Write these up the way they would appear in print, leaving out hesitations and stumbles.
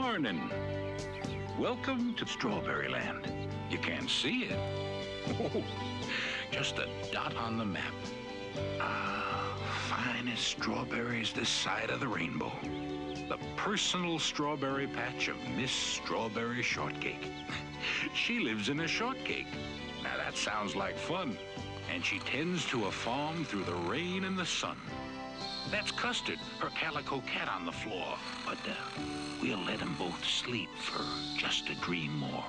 morning. Welcome to Strawberry Land. You can't see it. Oh, just a dot on the map. Ah, finest strawberries this side of the rainbow. The personal strawberry patch of Miss Strawberry Shortcake. She lives in a shortcake. Now that sounds like fun. And she tends to a farm through the rain and the sun. That's Custard, her calico cat on the floor. But we'll let them both sleep for just a dream more.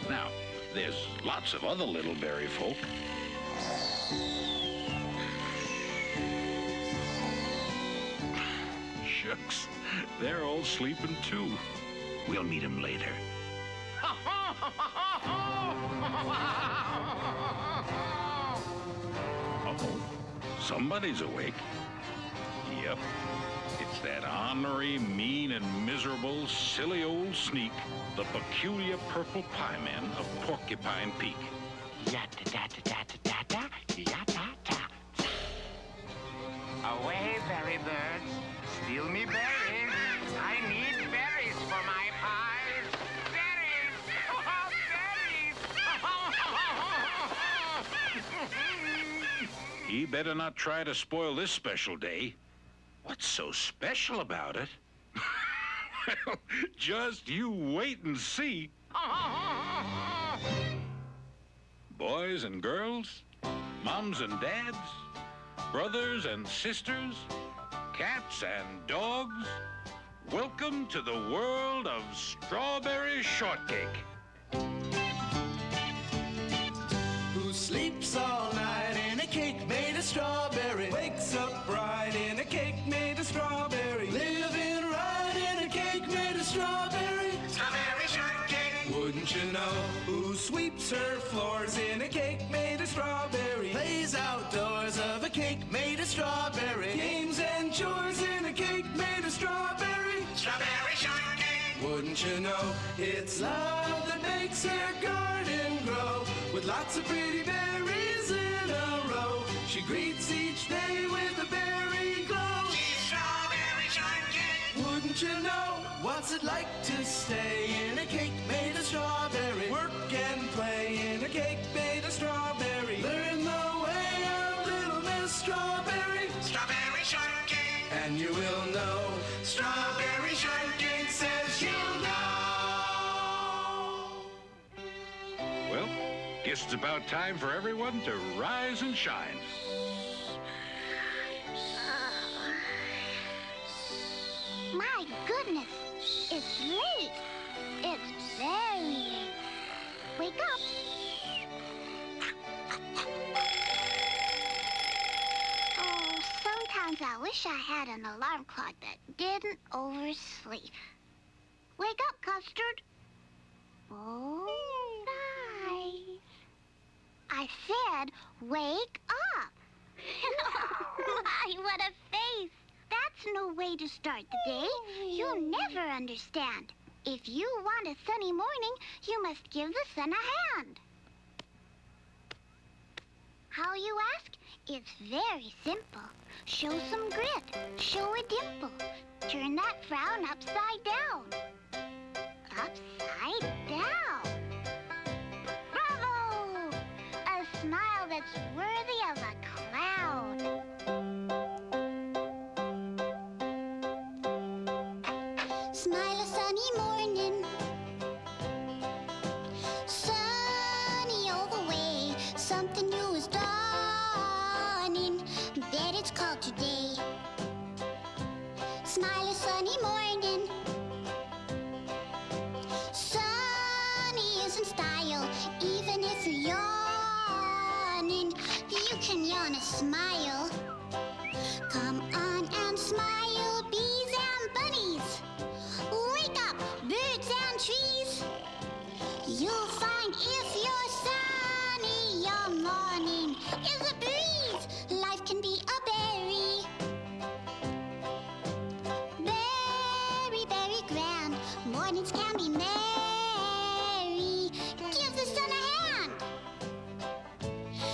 Now, there's lots of other little berry folk. Shucks, they're all sleeping too. We'll meet them later. Uh-oh, somebody's awake. Yep, it's that ornery, mean, and miserable, silly old sneak, the peculiar purple pie man of Porcupine Peak. Yatta-da-da-da-da-da, yatta-da. Away, berry birds. Steal me berries. I need berries for my pies. Berries! Oh, berries! He better not try to spoil this special day. What's so special about it? Well, just you wait and see. Boys and girls, moms and dads, brothers and sisters, cats and dogs, welcome to the world of Strawberry Shortcake. Who sleeps all night in a cake made of strawberry, wakes up bright in a cake made of strawberry, living right in a cake made of strawberry. Strawberry shortcake. Wouldn't you know? Who sweeps her floors in a cake made of strawberry, plays outdoors of a cake made of strawberry, games and chores in a cake made of strawberry. Strawberry shortcake. Wouldn't you know? It's love that makes her garden grow, with lots of pretty berries in a row. She greets each day with a berry glow. She's strawberry shortcake. Wouldn't you know? What's it like to stay in a cake made of strawberry? Work and play in a cake made of strawberry. Learn the way of little Miss Strawberry. Strawberry shortcake. And you will know. Strawberry shortcake says you'll know. Well, guess it's about time for everyone to rise and shine. My goodness, it's late. It's very late. Wake up. Oh, sometimes I wish I had an alarm clock that didn't oversleep. Wake up, Custard. Oh, nice. I said, wake up. My, what a face. That's no way to start the day. You'll never understand. If you want a sunny morning, you must give the sun a hand. How, you ask? It's very simple. Show some grit. Show a dimple. Turn that frown upside down. Upside down. Bravo! A smile that's worthy of a clown. Smile a sunny morning. Sunny all the way. Something new is dawning. That it's called today. Smile a sunny morning. Sunny is in style. Even if you're yawning, you can yawn a smile. Come on and smile, bees and bunnies. Wake up, birds and trees. You'll find if you're sunny, your morning is a breeze. Life can be a berry. Berry, berry grand. Mornings can be merry. Give the sun a hand.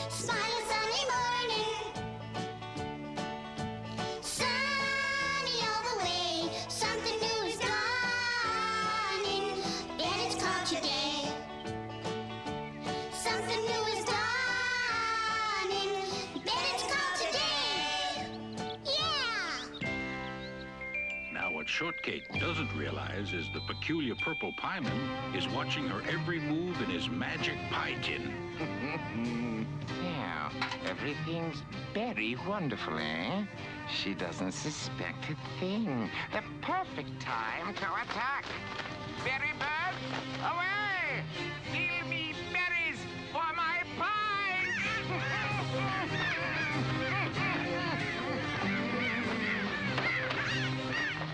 Smile a sunny morning. Sun What Shortcake doesn't realize is the peculiar purple pieman is watching her every move in his magic pie tin. Now, everything's very wonderful, eh? She doesn't suspect a thing. The perfect time to attack. Berry birds, away! Steal me berries for my pies!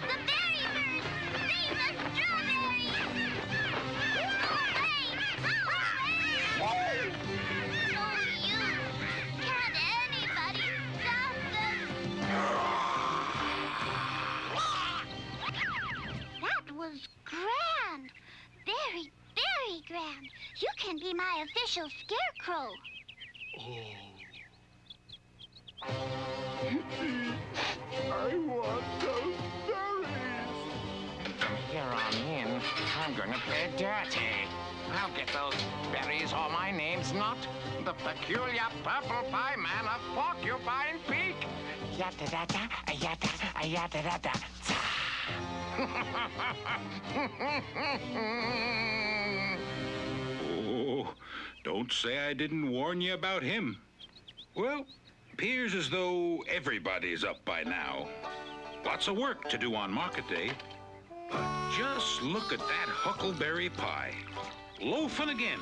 The berry birds! Save the strawberries! Hooray! Hooray! Oh, you! Can't anybody stop them? That was grand! Very, very grand! You can be my official scarecrow. I want those berries. From here on in, I'm gonna play dirty. I'll get those berries or my name's not the peculiar purple pie man of Porcupine Peak. Yada-da-da, yada, yada-da-da. Oh, don't say I didn't warn you about him. Well, appears as though everybody's up by now. Lots of work to do on market day. But just look at that huckleberry pie. Loafing again.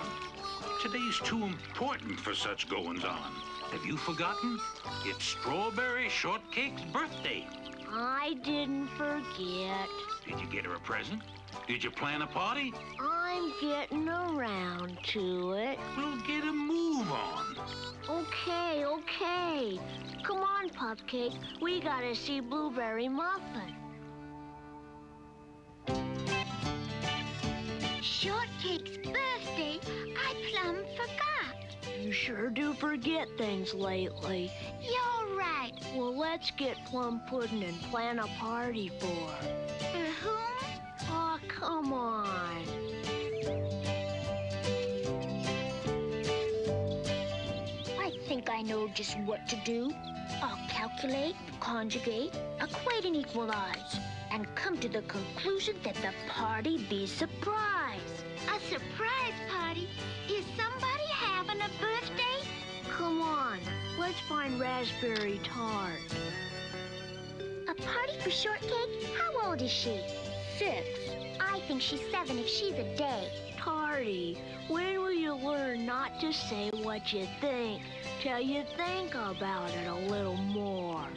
Today's too important for such goings-on. Have you forgotten? It's Strawberry Shortcake's birthday. I didn't forget. Did you get her a present? Did you plan a party? I'm getting around to it. Well, get a move on. Okay, okay. Come on, Pupcake. We gotta see Blueberry Muffin. Shortcake's birthday, I plumb forgot. You sure do forget things lately. You're right. Well, let's get plum pudding and plan a party for her. For whom? Oh, come on. I think I know just what to do. I'll calculate, conjugate, equate, and equalize, and come to the conclusion that the party be surprise. A surprise party? Is somebody having a birthday? Come on, let's find Raspberry Tart. A party for Shortcake? How old is she? 6. I think she's 7 if she's a day. Tardy, when will you learn not to say what you think till you think about it a little more?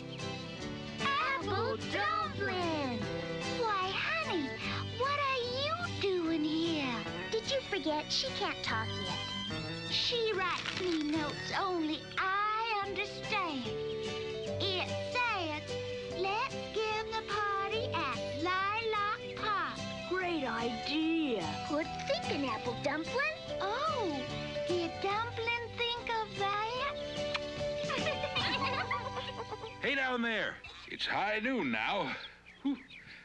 Apple dumpling! Why, honey, what are you doing here? Did you forget she can't talk yet? She writes me notes only I understand. It says, let's give the party at Lilac Park. Great idea. Good thinking, Apple Dumpling. Oh, did Dumpling think of that? Hey down there. It's high noon now. Whew,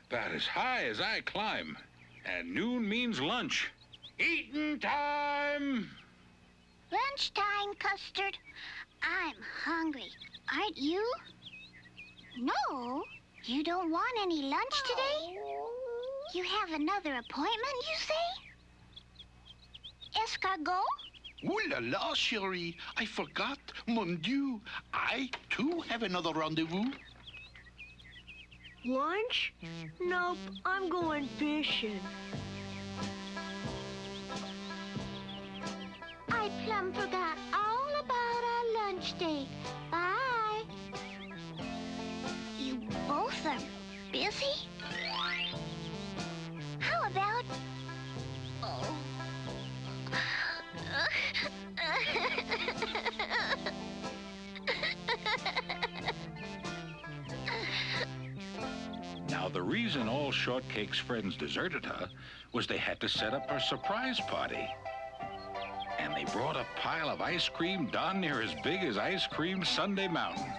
about as high as I climb. And noon means lunch. Eating time! Lunchtime, Custard. I'm hungry. Aren't you? No, you don't want any lunch today? You have another appointment, you say? Escargot? Ooh la la, chérie. I forgot. Mon Dieu. I, too, have another rendezvous. Lunch? Nope, I'm going fishing. I plumb forgot all about our lunch date. Bye. You both are busy? How about... Oh. Now, the reason all Shortcake's friends deserted her was they had to set up her surprise party. And they brought a pile of ice cream darn near as big as Ice Cream Sundae Mountain.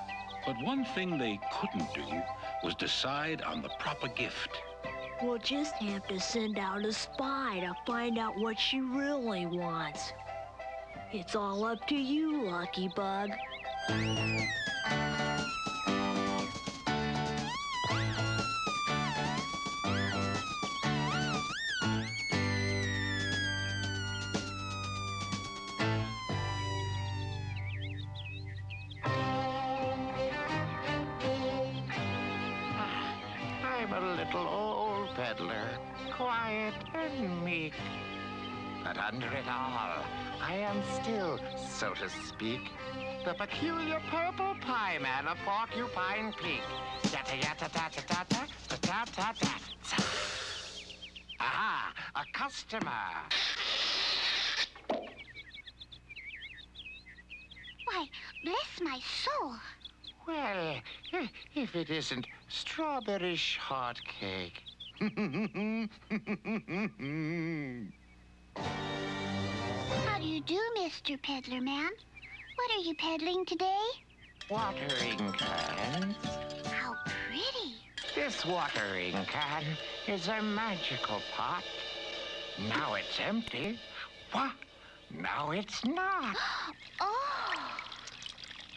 But one thing they couldn't do was decide on the proper gift. We'll just have to send out a spy to find out what she really wants. It's all up to you, Lucky Bug. little old peddler, quiet and meek. But under it all, I am still, so to speak, the peculiar purple pie man of Porcupine Peak. Yata-yata-ta-ta-ta-ta-ta-ta-ta-ta. Aha, a customer. Why, bless my soul. Well, if it isn't strawberry shortcake. How do you do, Mr. Peddler Man? What are you peddling today? Watering cans. How pretty. This watering can is a magical pot. Now it's empty. What? Now it's not. Oh,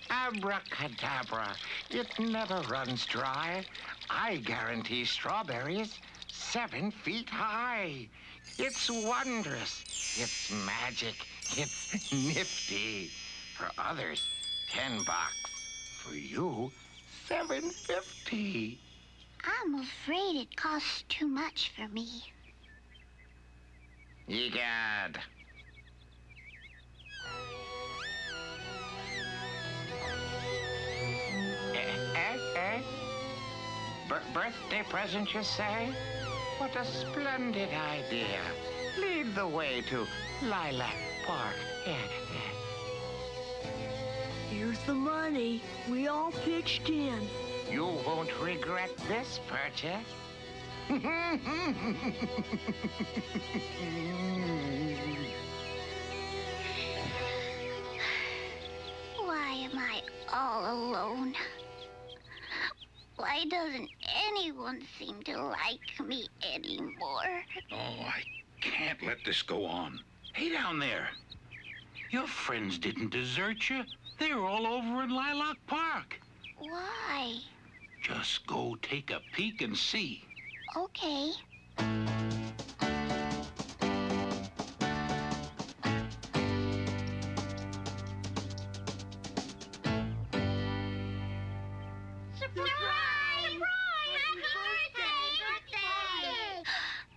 Abracadabra. It never runs dry. I guarantee strawberries 7 feet high. It's wondrous. It's magic. It's nifty. For others, $10. For you, $7.50. I'm afraid it costs too much for me. Egad. Birthday present, you say? What a splendid idea. Lead the way to Lilac Park. Here's the money. We all pitched in. You won't regret this purchase. Why am I all alone? Why doesn't anyone seem to like me anymore? Oh, I can't let this go on. Hey, down there. Your friends didn't desert you. They're all over in Lilac Park. Why? Just go take a peek and see. Okay. Surprise! Happy birthday!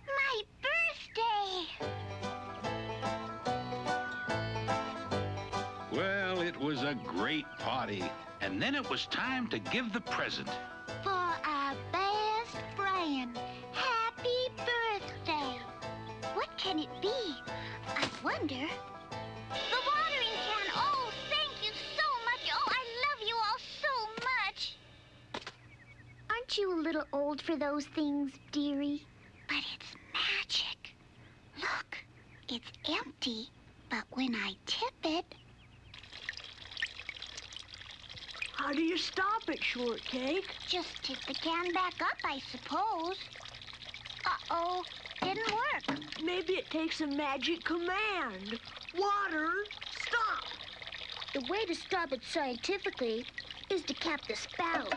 My birthday! Well, it was a great party. And then it was time to give the present. For our best friend, happy birthday! What can it be? I wonder. The watering can! Oh, thank you so much! Oh, I love you all so much! Aren't you a little old for those things, dearie? But it's magic. Look, it's empty, but when I tip it... How do you stop it, Shortcake? Just tip the can back up, I suppose. Uh-oh, didn't work. Maybe it takes a magic command. Water, stop. The way to stop it scientifically is to cap the spout.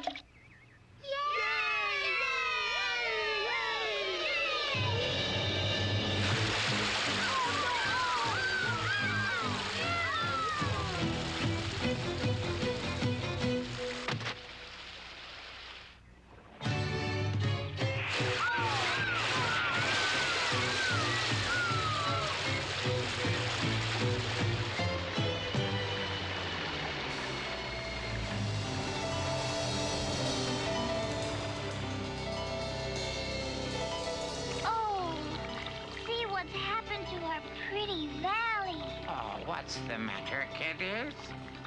What's the matter, kiddies?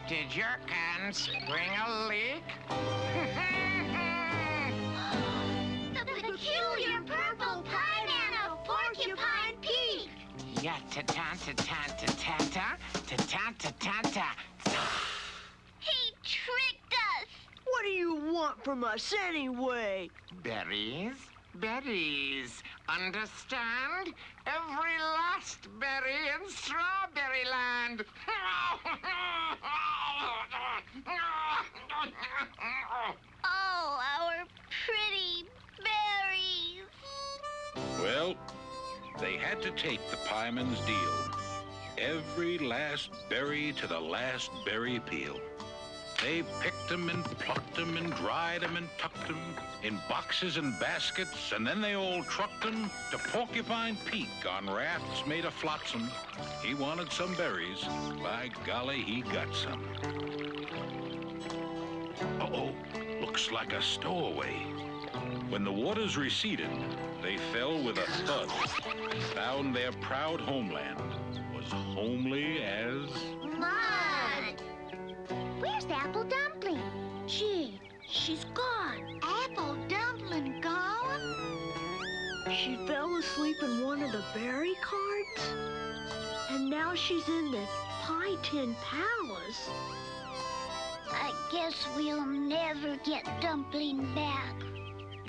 Did your can spring a leak? The peculiar purple pie man of Porcupine Peak! Ya-ta-ta-ta-ta-ta-ta-ta, ta-ta-ta-ta-ta. He tricked us! What do you want from us anyway? Berries, berries. Understand? Every last berry in Strawberry Land. Oh, our pretty berries. Well, they had to take the pieman's deal. Every last berry to the last berry peel. They picked 'em and plucked 'em and dried 'em and tucked 'em in boxes and baskets, and then they all trucked 'em to Porcupine Peak on rafts made of flotsam. He wanted some berries. By golly, he got some. Uh-oh, looks like a stowaway. When the waters receded, they fell with a thud. Found their proud homeland was homely as... Mud! Where's the apple dumpling? Gee, she's gone. Apple dumpling gone? She fell asleep in one of the berry carts, and now she's in the Pie Tin Palace. I guess we'll never get Dumpling back.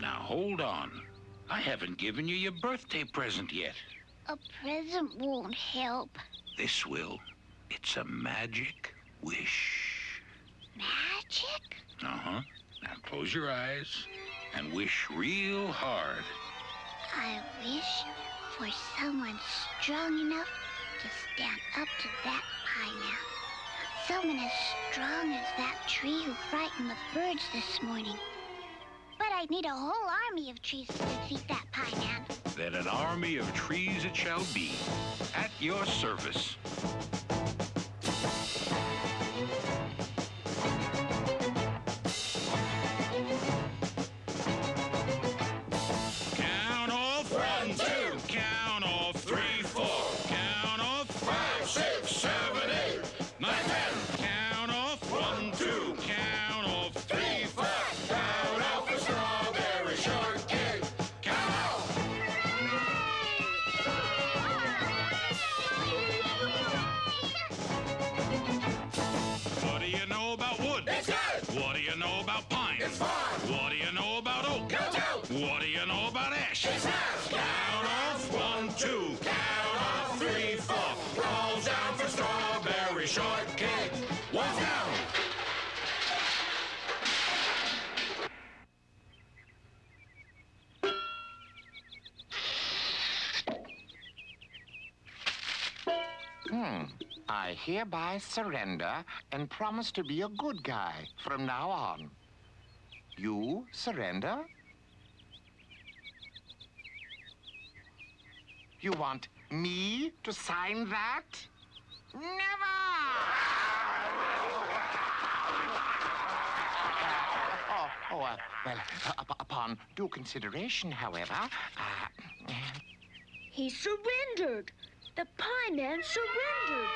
Now, hold on. I haven't given you your birthday present yet. A present won't help. This will. It's a magic wish. Magic? Uh-huh. Now, close your eyes and wish real hard. I wish for someone strong enough to stand up to that pineapple. Someone as strong as that tree who frightened the birds this morning. But I need a whole army of trees to defeat that pie-man. Then an army of trees it shall be, at your service. Count off 1, 2. Count off 3, 4. Count off 5, 6, 7, 8, 9, 10. Count off 1, 2. Count off 3, 4. Count off the strawberry shortcake. Count off. What do you know about wood? It's good. What do you know about pine? It's fine. What do you know about oak? Go, go. What do you know about ash? It's ash. Count off 1, 2. Count off 3, 4. Rolls down for strawberry shortcake. 1 down. I hereby surrender and promise to be a good guy from now on. You surrender? You want me to sign that? Never! Upon due consideration, however, He surrendered. The pie man surrendered.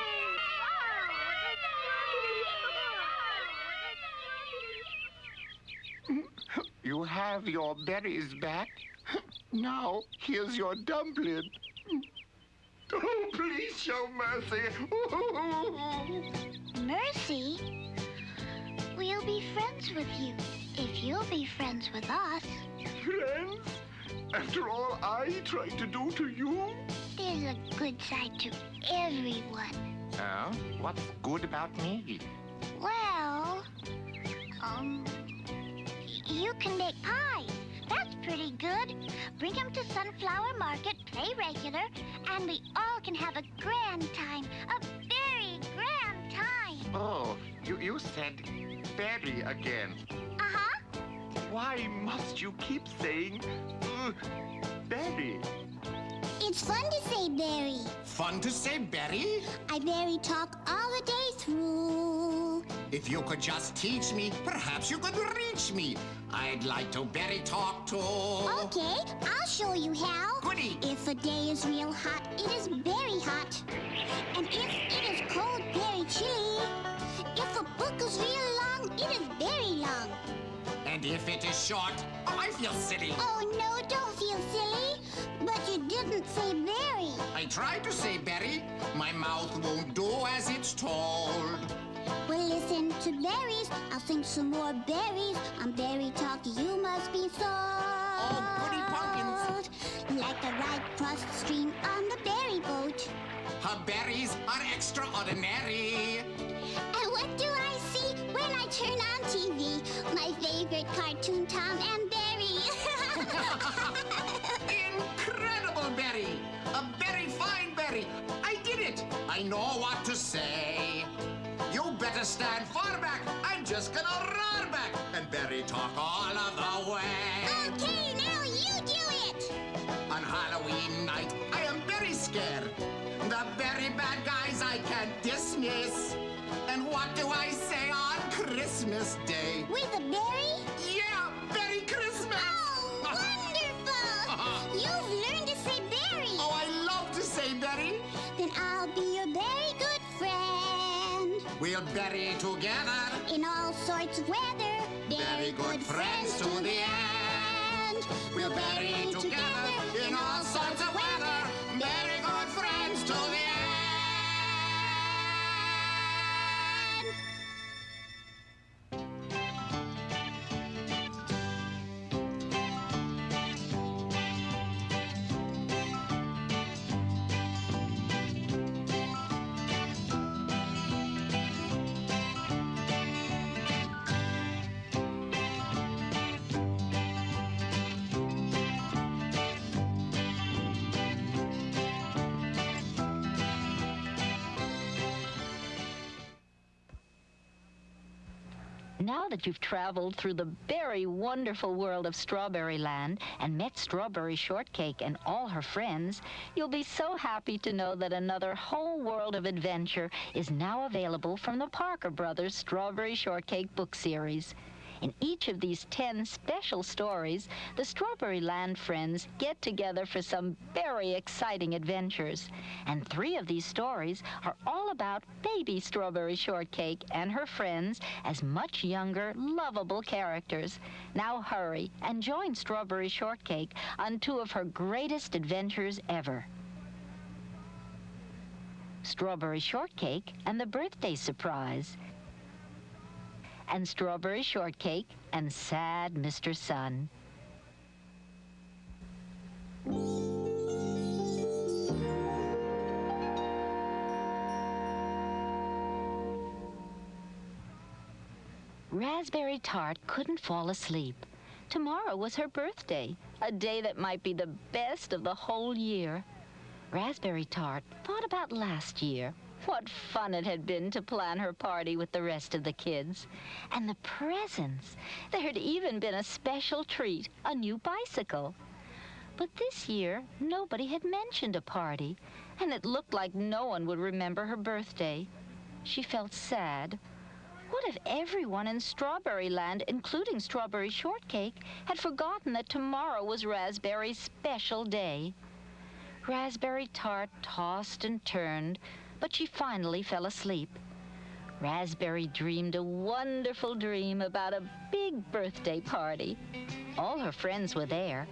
you have your berries back. Now, here's your dumpling. Oh, please show mercy. Mercy? We'll be friends with you if you'll be friends with us. Friends? After all I tried to do to you? There's a good side to everyone. Oh? What's good about me? Well, you can make pies. That's pretty good. Bring them to Sunflower Market, play regular, and we all can have a grand time. A very grand time. Oh, you said berry again. Uh-huh. Why must you keep saying berry? It's fun to say berry. Fun to say berry? I berry talk all the day through. If you could just teach me, perhaps you could reach me. I'd like to berry talk too. Okay, I'll show you how. Goody. If a day is real hot, it is very hot. And if it is cold, very chilly. If a book is real long, it is very long. And if it is short, oh, I feel silly. Oh, no, don't feel silly. But you didn't say berry. I tried to say berry. My mouth won't do as it's told. Well, listen to berries. I'll sing some more berries. On berry talk, you must be sold. Oh, goody pumpkins. Like a ride across the stream on the berry boat. Her berries are extraordinary. And what do I see when I turn on TV? My favorite cartoon, Tom and Berry. Incredible berry. A very fine berry. I did it. I know what to say. You better stand far back and just gonna roar back and berry talk all of the way. Okay, now you do it. On Halloween night, I am very scared. The very bad guys I can't dismiss. And what do I say on Christmas Day? With a berry? Yeah, Merry Christmas! Oh, wonderful! You've learned to say berry. Oh, I love to say berry. Then I'll be your very good friend. We'll berry together. In all sorts of weather. Very good friends to the end. We'll berry together in all sorts of weather. Very good friends to the end. Now that you've traveled through the very wonderful world of Strawberry Land and met Strawberry Shortcake and all her friends, you'll be so happy to know that another whole world of adventure is now available from the Parker Brothers Strawberry Shortcake book series. In each of these 10 special stories, the Strawberry Land friends get together for some very exciting adventures. And 3 of these stories are all about baby Strawberry Shortcake and her friends as much younger, lovable characters. Now hurry and join Strawberry Shortcake on 2 of her greatest adventures ever. Strawberry Shortcake and the Birthday Surprise, and Strawberry Shortcake and Sad Mr. Sun. Raspberry Tart couldn't fall asleep. Tomorrow was her birthday, a day that might be the best of the whole year. Raspberry Tart thought about last year. What fun it had been to plan her party with the rest of the kids. And the presents. There had even been a special treat, a new bicycle. But this year, nobody had mentioned a party, and it looked like no one would remember her birthday. She felt sad. What if everyone in Strawberry Land, including Strawberry Shortcake, had forgotten that tomorrow was Raspberry's special day? Raspberry Tart tossed and turned, but she finally fell asleep. Raspberry dreamed a wonderful dream about a big birthday party. All her friends were there.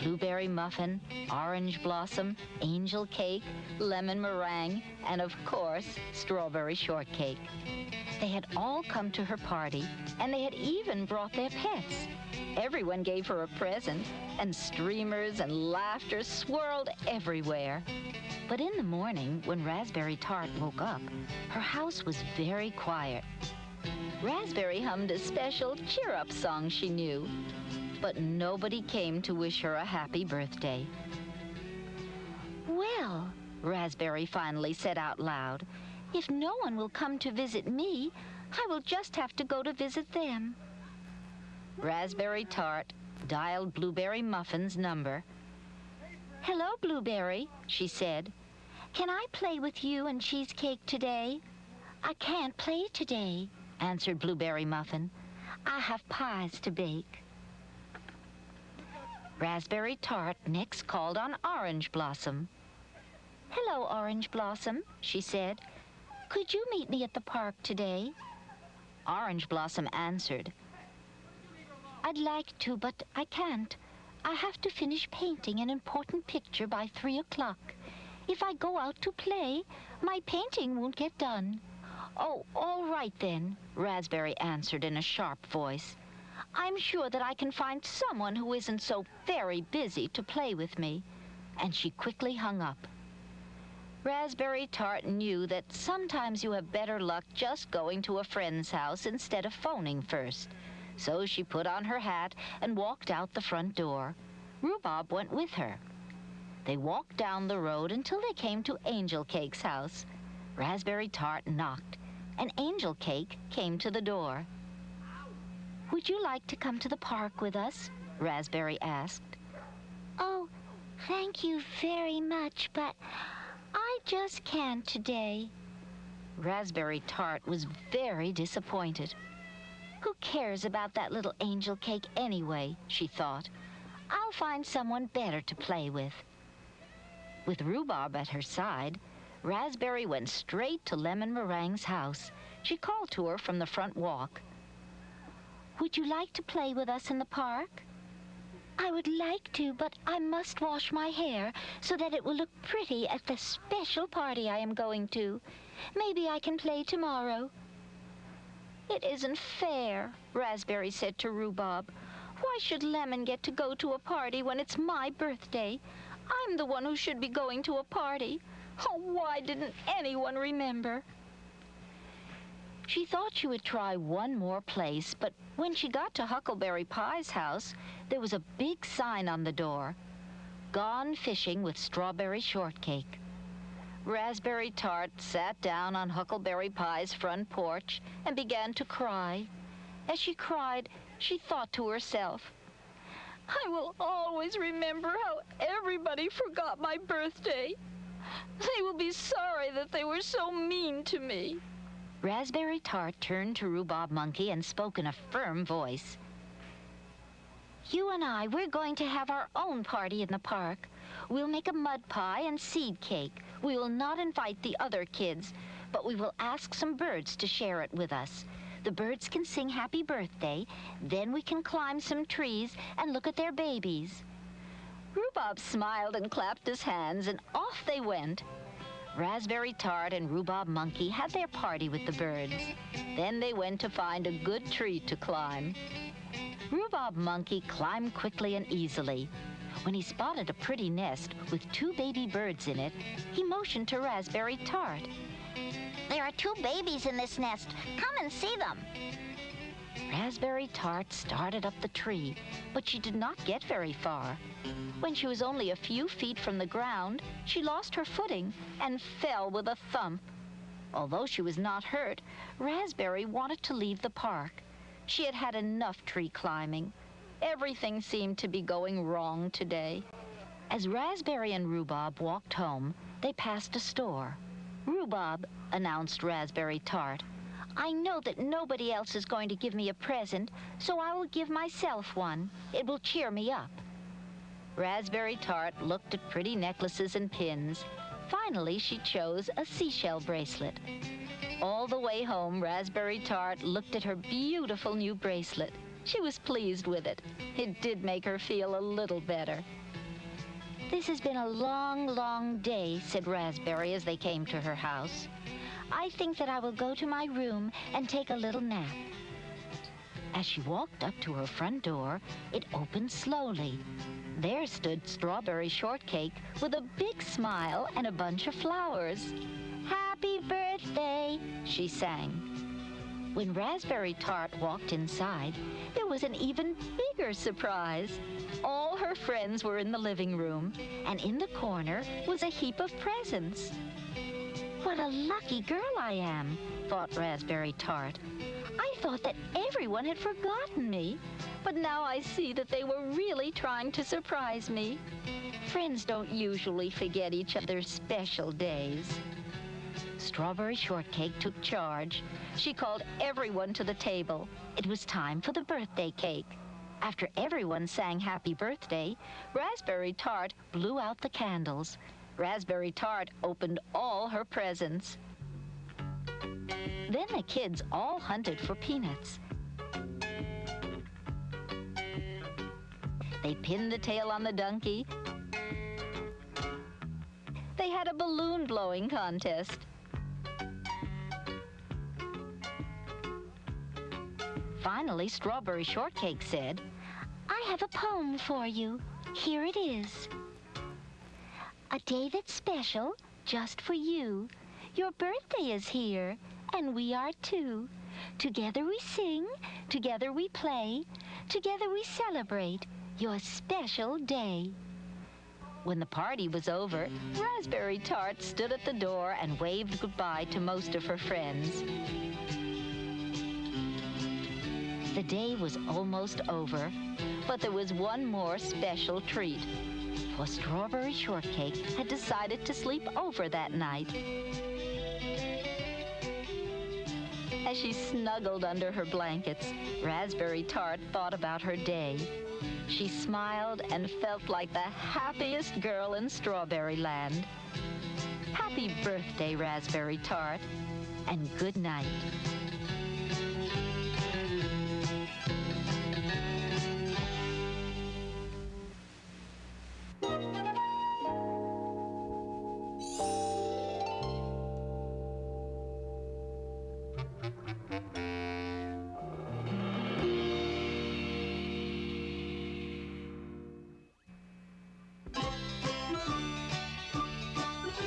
Blueberry Muffin, Orange Blossom, Angel Cake, Lemon Meringue, and of course, Strawberry Shortcake. They had all come to her party, and they had even brought their pets. Everyone gave her a present, and streamers and laughter swirled everywhere. But in the morning, when Raspberry Tart woke up, her house was very quiet. Raspberry hummed a special cheer-up song she knew, but nobody came to wish her a happy birthday. Well, Raspberry finally said out loud, if no one will come to visit me, I will just have to go to visit them. Raspberry Tart dialed Blueberry Muffin's number. Hello, Blueberry, she said. Can I play with you and Cheesecake today? I can't play today, answered Blueberry Muffin. I have pies to bake. Raspberry Tart next called on Orange Blossom. Hello, Orange Blossom, she said. Could you meet me at the park today? Orange Blossom answered. I'd like to, but I can't. I have to finish painting an important picture by 3 o'clock. If I go out to play, my painting won't get done. Oh, all right then, Raspberry answered in a sharp voice. I'm sure that I can find someone who isn't so very busy to play with me. And she quickly hung up. Raspberry Tart knew that sometimes you have better luck just going to a friend's house instead of phoning first. So she put on her hat and walked out the front door. Rhubarb went with her. They walked down the road until they came to Angel Cake's house. Raspberry Tart knocked, and Angel Cake came to the door. Would you like to come to the park with us? Raspberry asked. Oh, thank you very much, but I just can't today. Raspberry Tart was very disappointed. Who cares about that little angel cake anyway, she thought. I'll find someone better to play with. With Rhubarb at her side, Raspberry went straight to Lemon Meringue's house. She called to her from the front walk. Would you like to play with us in the park? I would like to, but I must wash my hair so that it will look pretty at the special party I am going to. Maybe I can play tomorrow. It isn't fair, Raspberry said to Rhubarb. Why should Lemon get to go to a party when it's my birthday? I'm the one who should be going to a party. Oh, why didn't anyone remember? She thought she would try one more place, but when she got to Huckleberry Pie's house, there was a big sign on the door. Gone fishing with Strawberry Shortcake. Raspberry Tart sat down on Huckleberry Pie's front porch and began to cry. As she cried, she thought to herself, I will always remember how everybody forgot my birthday. They will be sorry that they were so mean to me. Raspberry Tart turned to Rhubarb Monkey and spoke in a firm voice. You and I, we're going to have our own party in the park. We'll make a mud pie and seed cake. We will not invite the other kids, but we will ask some birds to share it with us. The birds can sing happy birthday, then we can climb some trees and look at their babies. Rhubarb smiled and clapped his hands, and off they went. Raspberry Tart and Rhubarb Monkey had their party with the birds. Then they went to find a good tree to climb. Rhubarb Monkey climbed quickly and easily. When he spotted a pretty nest with 2 baby birds in it, he motioned to Raspberry Tart. There are 2 babies in this nest. Come and see them. Raspberry Tart started up the tree, but she did not get very far. When she was only a few feet from the ground, she lost her footing and fell with a thump. Although she was not hurt, Raspberry wanted to leave the park. She had had enough tree climbing. Everything seemed to be going wrong today. As Raspberry and Rhubarb walked home, they passed a store. Rhubarb, announced Raspberry Tart, I know that nobody else is going to give me a present, so I will give myself one. It will cheer me up. Raspberry Tart looked at pretty necklaces and pins. Finally, she chose a seashell bracelet. All the way home, Raspberry Tart looked at her beautiful new bracelet. She was pleased with it. It did make her feel a little better. This has been a long, long day, said Raspberry as they came to her house. I think that I will go to my room and take a little nap. As she walked up to her front door, it opened slowly. There stood Strawberry Shortcake with a big smile and a bunch of flowers. Happy birthday, she sang. When Raspberry Tart walked inside, there was an even bigger surprise. All her friends were in the living room, and in the corner was a heap of presents. What a lucky girl I am, thought Raspberry Tart. I thought that everyone had forgotten me, but now I see that they were really trying to surprise me. Friends don't usually forget each other's special days. Strawberry Shortcake took charge. She called everyone to the table. It was time for the birthday cake. After everyone sang happy birthday, Raspberry Tart blew out the candles. Raspberry Tart opened all her presents. Then the kids all hunted for peanuts. They pinned the tail on the donkey. They had a balloon blowing contest. Finally, Strawberry Shortcake said, I have a poem for you. Here it is. A day that's special just for you. Your birthday is here, and we are too. Together we sing, together we play, together we celebrate your special day. When the party was over, Raspberry Tart stood at the door and waved goodbye to most of her friends. The day was almost over, but there was one more special treat. For Strawberry Shortcake had decided to sleep over that night. As she snuggled under her blankets, Raspberry Tart thought about her day. She smiled and felt like the happiest girl in Strawberry Land. Happy birthday, Raspberry Tart, and good night.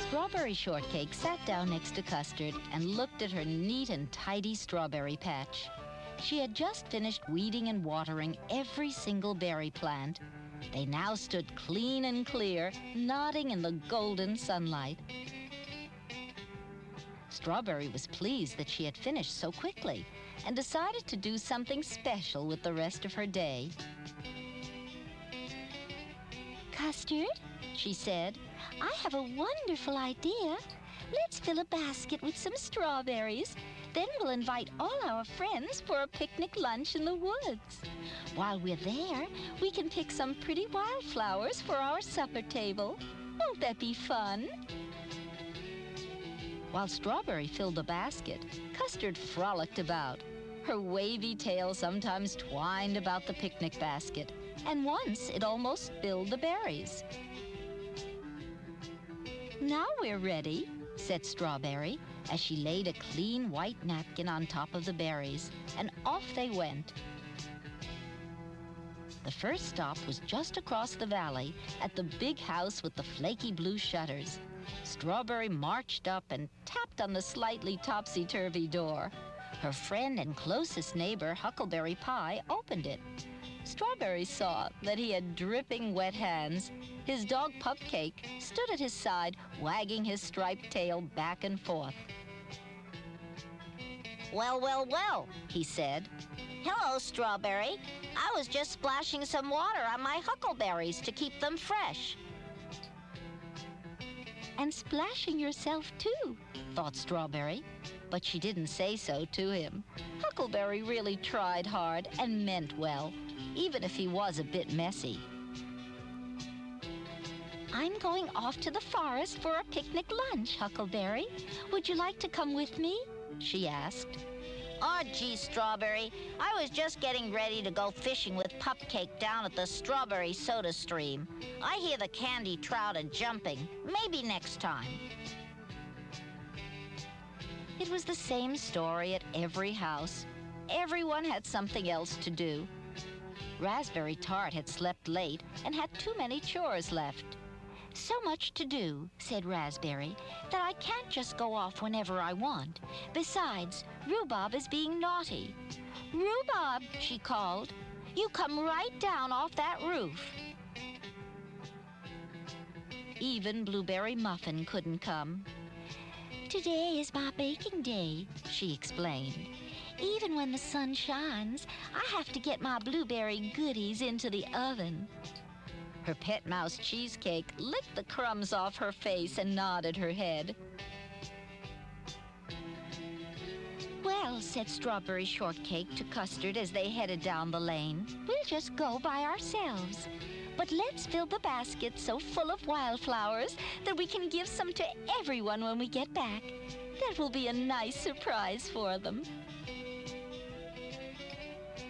Strawberry Shortcake sat down next to Custard and looked at her neat and tidy strawberry patch. She had just finished weeding and watering every single berry plant. They now stood clean and clear, nodding in the golden sunlight. Strawberry was pleased that she had finished so quickly and decided to do something special with the rest of her day. Custard, she said, I have a wonderful idea. Let's fill a basket with some strawberries. Then we'll invite all our friends for a picnic lunch in the woods. While we're there, we can pick some pretty wildflowers for our supper table. Won't that be fun? While Strawberry filled the basket, Custard frolicked about. Her wavy tail sometimes twined about the picnic basket, and once it almost spilled the berries. "Now we're ready," said Strawberry, as she laid a clean white napkin on top of the berries, and off they went. The first stop was just across the valley at the big house with the flaky blue shutters. Strawberry marched up and tapped on the slightly topsy-turvy door. Her friend and closest neighbor, Huckleberry Pie, opened it. Strawberry saw that he had dripping wet hands. His dog Pupcake stood at his side, wagging his striped tail back and forth. "Well, well, well," he said. "Hello, Strawberry. I was just splashing some water on my huckleberries to keep them fresh." "And splashing yourself, too," thought Strawberry. But she didn't say so to him. Huckleberry really tried hard and meant well, even if he was a bit messy. I'm going off to the forest for a picnic lunch, Huckleberry. Would you like to come with me? She asked. "Oh, gee, Strawberry, I was just getting ready to go fishing with Pupcake down at the strawberry soda stream. I hear the candy trout are jumping. Maybe next time." It was the same story at every house. Everyone had something else to do. Raspberry Tart had slept late and had too many chores left. "So much to do," said Raspberry, "that I can't just go off whenever I want. Besides, Rhubarb is being naughty. Rhubarb," she called, "you come right down off that roof." Even Blueberry Muffin couldn't come. "Today is my baking day," she explained. "Even when the sun shines, I have to get my blueberry goodies into the oven." Her pet mouse Cheesecake licked the crumbs off her face and nodded her head. "Well," said Strawberry Shortcake to Custard as they headed down the lane, "we'll just go by ourselves. But let's fill the basket so full of wildflowers that we can give some to everyone when we get back. That will be a nice surprise for them."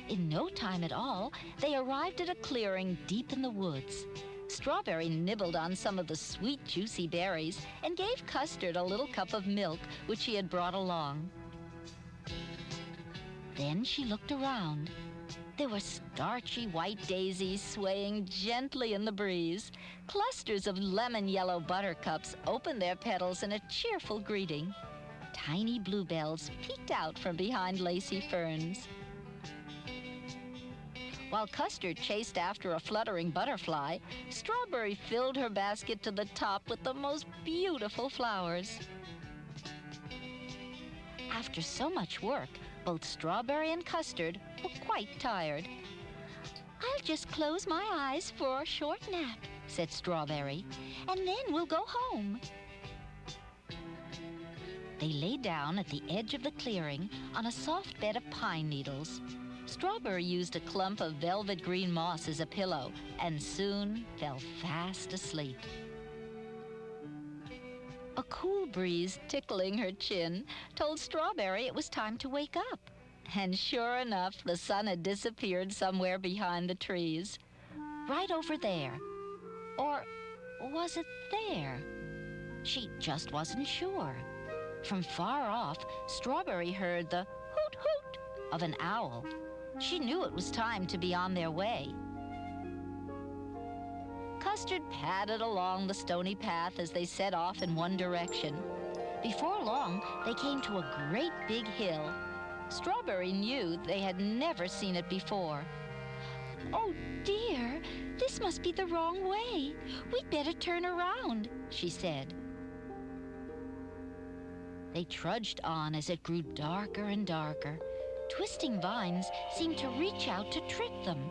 In no time at all, they arrived at a clearing deep in the woods. Strawberry nibbled on some of the sweet, juicy berries and gave Custard a little cup of milk, which he had brought along. Then she looked around. There were starchy white daisies swaying gently in the breeze. Clusters of lemon-yellow buttercups opened their petals in a cheerful greeting. Tiny bluebells peeked out from behind lacy ferns. While Custard chased after a fluttering butterfly, Strawberry filled her basket to the top with the most beautiful flowers. After so much work, Both Strawberry and Custard were quite tired. "I'll just close my eyes for a short nap," said Strawberry, "and then we'll go home." They lay down at the edge of the clearing on a soft bed of pine needles. Strawberry used a clump of velvet green moss as a pillow and soon fell fast asleep. A cool breeze tickling her chin told Strawberry it was time to wake up. And sure enough, the sun had disappeared somewhere behind the trees. Right over there. Or was it there? She just wasn't sure. From far off, Strawberry heard the hoot hoot of an owl. She knew it was time to be on their way. Custard padded along the stony path as they set off in one direction. Before long, they came to a great big hill. Strawberry knew they had never seen it before. "Oh, dear, this must be the wrong way. We'd better turn around," she said. They trudged on as it grew darker and darker. Twisting vines seemed to reach out to trip them.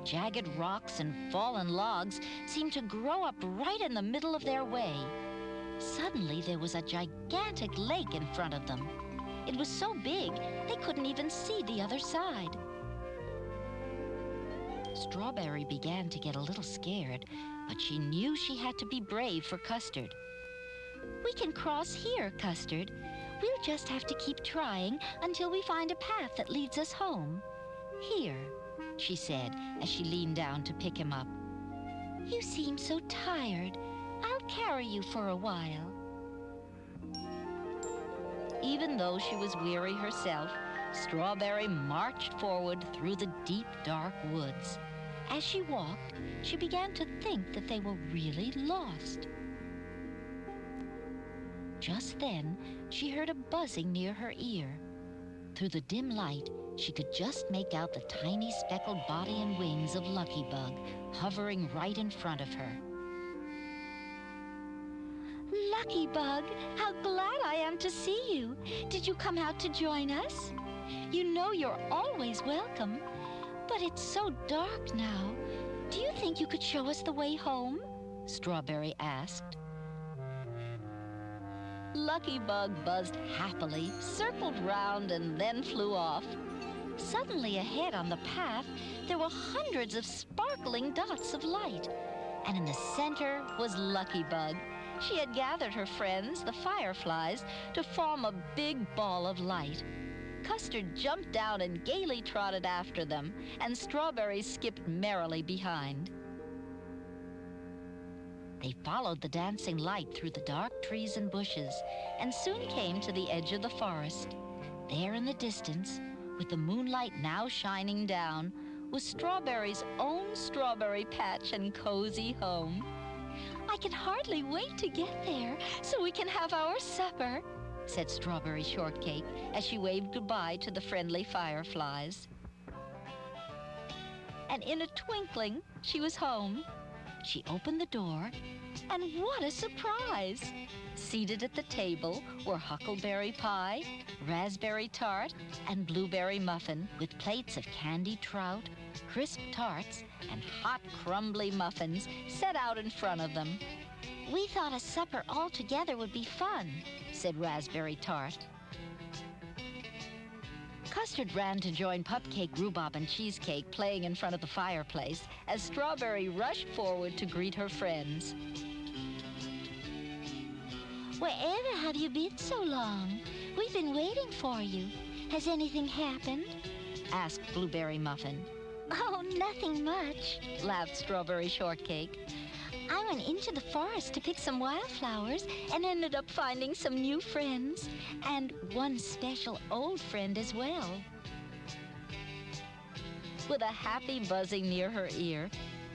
Jagged rocks and fallen logs seemed to grow up right in the middle of their way. Suddenly, there was a gigantic lake in front of them. It was so big, they couldn't even see the other side. Strawberry began to get a little scared, but she knew she had to be brave for Custard. "We can cross here, Custard. We'll just have to keep trying until we find a path that leads us home. Here," she said as she leaned down to pick him up. "You seem so tired. I'll carry you for a while." Even though she was weary herself, Strawberry marched forward through the deep, dark woods. As she walked, she began to think that they were really lost. Just then, she heard a buzzing near her ear. Through the dim light, she could just make out the tiny speckled body and wings of Lucky Bug hovering right in front of her. "Lucky Bug, how glad I am to see you. Did you come out to join us? You know you're always welcome. But it's so dark now. Do you think you could show us the way home?" Strawberry asked. Lucky Bug buzzed happily, circled round, and then flew off. Suddenly ahead on the path, there were hundreds of sparkling dots of light. And in the center was Lucky Bug. She had gathered her friends, the fireflies, to form a big ball of light. Custard jumped down and gaily trotted after them, and Strawberry skipped merrily behind. They followed the dancing light through the dark trees and bushes, and soon came to the edge of the forest. There in the distance, with the moonlight now shining down, was Strawberry's own strawberry patch and cozy home. "I can hardly wait to get there so we can have our supper," said Strawberry Shortcake as she waved goodbye to the friendly fireflies. And in a twinkling, she was home. She opened the door, and what a surprise! Seated at the table were huckleberry pie, raspberry tart, and blueberry muffin, with plates of candied trout, crisp tarts, and hot crumbly muffins set out in front of them. "We thought a supper all together would be fun," said Raspberry Tart. Custard ran to join Pupcake, Rhubarb, and Cheesecake playing in front of the fireplace as Strawberry rushed forward to greet her friends. "Wherever have you been so long? We've been waiting for you. Has anything happened?" asked Blueberry Muffin. "Oh, nothing much," laughed Strawberry Shortcake. "I went into the forest to pick some wildflowers and ended up finding some new friends, and one special old friend as well." With a happy buzzing near her ear,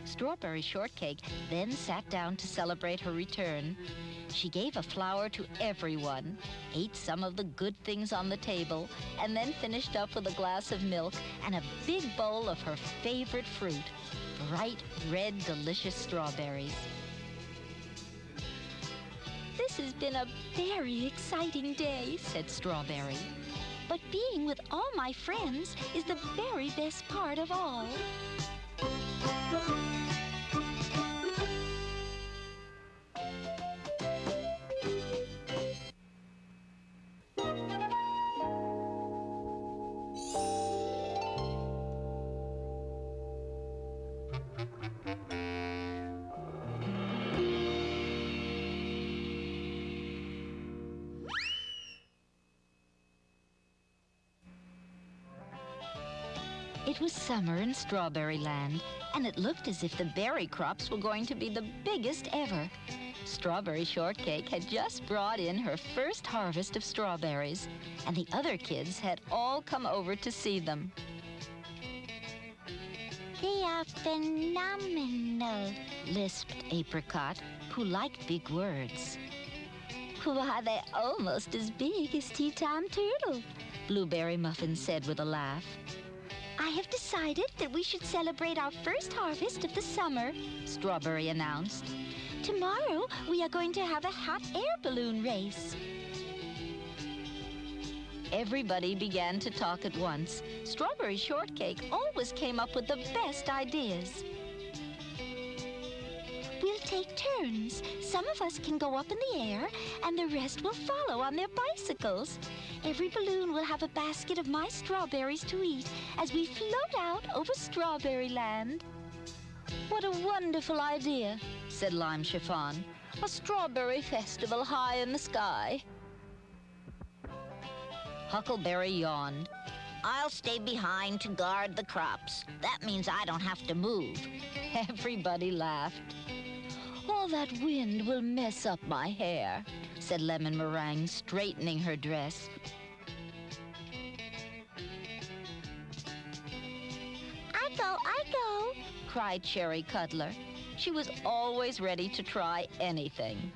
Strawberry Shortcake then sat down to celebrate her return. She gave a flower to everyone, ate some of the good things on the table, and then finished up with a glass of milk and a big bowl of her favorite fruit, bright red, delicious strawberries. "This has been a very exciting day," said Strawberry. But being with all my friends is the very best part of all. It was summer in Strawberry Land, and it looked as if the berry crops were going to be the biggest ever. Strawberry Shortcake had just brought in her first harvest of strawberries, and the other kids had all come over to see them. They are phenomenal, Lisped Apricot, who liked big words. Why, they're almost as big as Tea Time Turtle, Blueberry Muffin said with a laugh. I have decided that we should celebrate our first harvest of the summer, Strawberry announced. Tomorrow, we are going to have a hot air balloon race. Everybody began to talk at once. Strawberry Shortcake always came up with the best ideas. We'll take turns. Some of us can go up in the air, and the rest will follow on their bicycles. Every balloon will have a basket of my strawberries to eat as we float out over Strawberry Land. What a wonderful idea, said Lime Chiffon. A strawberry festival high in the sky. Huckleberry yawned. I'll stay behind to guard the crops. That means I don't have to move. Everybody laughed. All that wind will mess up my hair, said Lemon Meringue, straightening her dress. I go, cried Cherry Cuddler. She was always ready to try anything.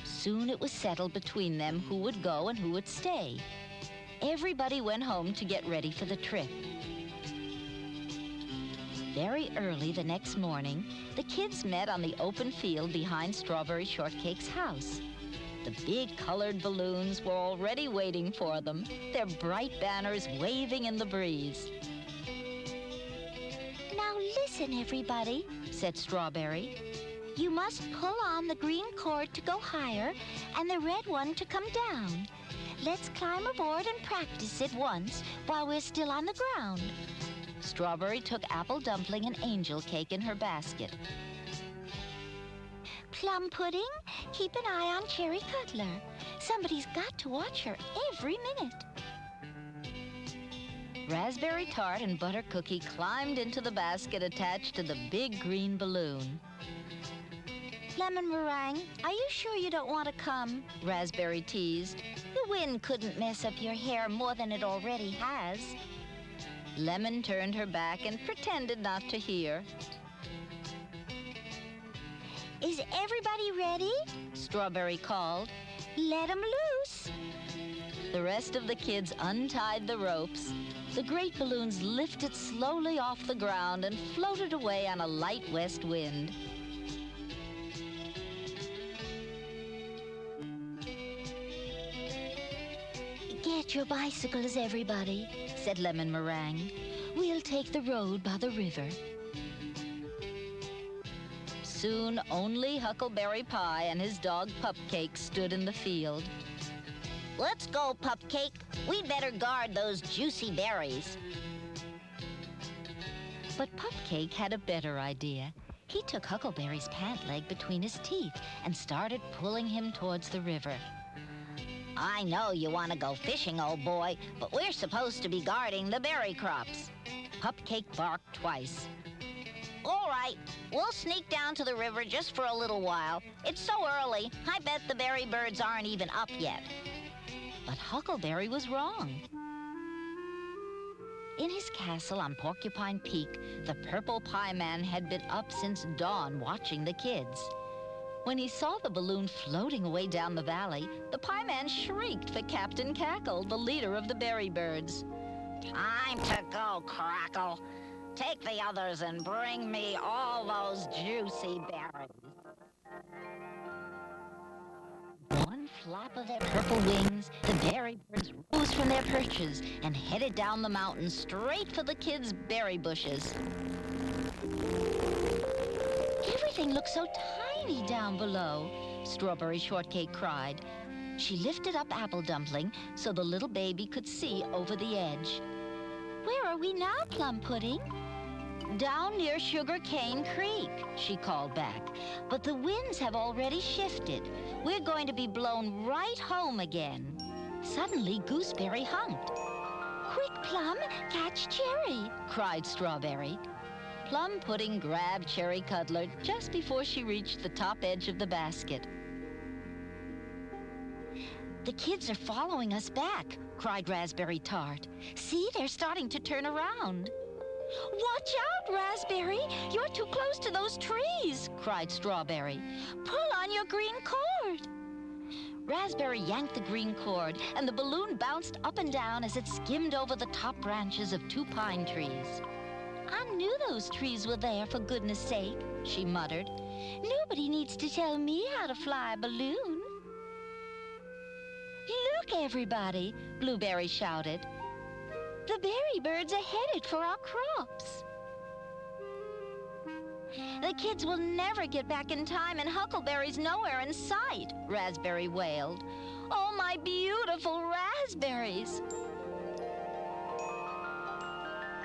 Soon it was settled between them who would go and who would stay. Everybody went home to get ready for the trip. Very early the next morning, the kids met on the open field behind Strawberry Shortcake's house. The big colored balloons were already waiting for them, their bright banners waving in the breeze. Now listen, everybody, said Strawberry. You must pull on the green cord to go higher and the red one to come down. Let's climb aboard and practice it once while we're still on the ground. Strawberry took Apple Dumpling and Angel Cake in her basket. Plum Pudding, keep an eye on Cherry Cuddler. Somebody's got to watch her every minute. Raspberry Tart and Butter Cookie climbed into the basket attached to the big green balloon. Lemon Meringue, are you sure you don't want to come? Raspberry teased. The wind couldn't mess up your hair more than it already has. Lemon turned her back and pretended not to hear. Is everybody ready? Strawberry called. Let 'em loose. The rest of the kids untied the ropes. The great balloons lifted slowly off the ground and floated away on a light west wind. Get your bicycles, everybody, said Lemon Meringue. We'll take the road by the river. Soon only Huckleberry Pie and his dog Pupcake stood in the field. Let's go, Pupcake. We'd better guard those juicy berries. But Pupcake had a better idea. He took Huckleberry's pant leg between his teeth and started pulling him towards the river. I know you want to go fishing, old boy, but we're supposed to be guarding the berry crops. Pupcake barked twice. All right, we'll sneak down to the river just for a little while. It's so early, I bet the berry birds aren't even up yet. But Huckleberry was wrong. In his castle on Porcupine Peak, the Purple Pie Man had been up since dawn watching the kids. When he saw the balloon floating away down the valley, the Pie Man shrieked for Captain Cackle, the leader of the berry birds. Time to go, Crackle. Take the others and bring me all those juicy berries. One flap of their purple wings, the berry birds rose from their perches and headed down the mountain straight for the kids' berry bushes. Everything looks so tiny down below, Strawberry Shortcake cried. She lifted up Apple Dumpling so the little baby could see over the edge. Where are we now, Plum Pudding? Down near Sugar Cane Creek, she called back. But the winds have already shifted. We're going to be blown right home again. Suddenly, Gooseberry hunked. Quick, Plum, catch Cherry, cried Strawberry. Plum Pudding grabbed Cherry Cuddler just before she reached the top edge of the basket. The kids are following us back, cried Raspberry Tart. See, they're starting to turn around. Watch out, Raspberry! You're too close to those trees, cried Strawberry. Pull on your green cord. Raspberry yanked the green cord, and the balloon bounced up and down as it skimmed over the top branches of 2 pine trees. I knew those trees were there, for goodness sake, she muttered. Nobody needs to tell me how to fly a balloon. Look, everybody, Blueberry shouted. The berry birds are headed for our crops. The kids will never get back in time, and Huckleberry's nowhere in sight, Raspberry wailed. Oh, my beautiful raspberries!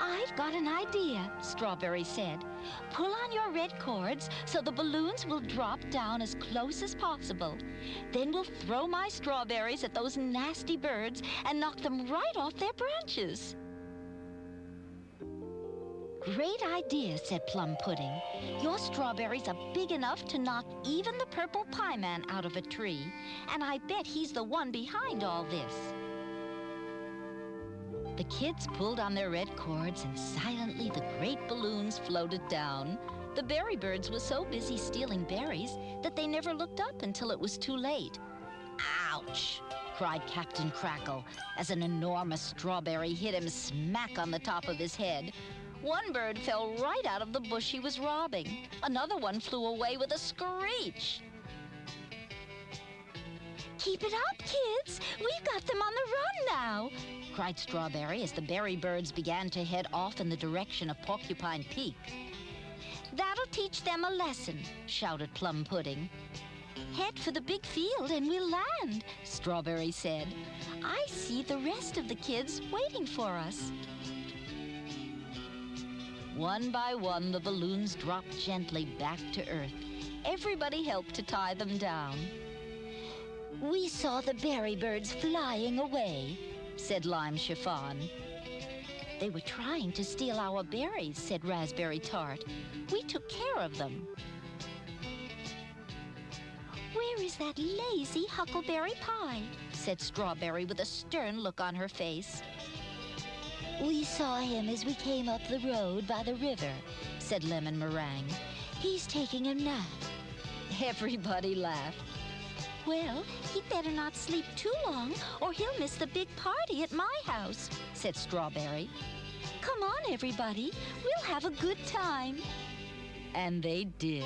I've got an idea, Strawberry said. Pull on your red cords so the balloons will drop down as close as possible. Then we'll throw my strawberries at those nasty birds and knock them right off their branches. Great idea, said Plum Pudding. Your strawberries are big enough to knock even the purple pie man out of a tree, and I bet he's the one behind all this. The kids pulled on their red cords, and silently the great balloons floated down. The berry birds were so busy stealing berries that they never looked up until it was too late. Ouch! Cried Captain Crackle as an enormous strawberry hit him smack on the top of his head. One bird fell right out of the bush he was robbing. Another one flew away with a screech. Keep it up, kids! We've got them on the run now! Cried Strawberry as the berry birds began to head off in the direction of Porcupine Peak. That'll teach them a lesson, shouted Plum Pudding. Head for the big field and we'll land, Strawberry said. I see the rest of the kids waiting for us. One by one, the balloons dropped gently back to Earth. Everybody helped to tie them down. We saw the berry birds flying away, said Lime Chiffon. They were trying to steal our berries, said Raspberry Tart. We took care of them. Where is that lazy Huckleberry Pie? Said Strawberry with a stern look on her face. We saw him as we came up the road by the river, said Lemon Meringue. He's taking a nap. Everybody laughed. Well, he'd better not sleep too long, or he'll miss the big party at my house, said Strawberry. Come on, everybody. We'll have a good time. And they did.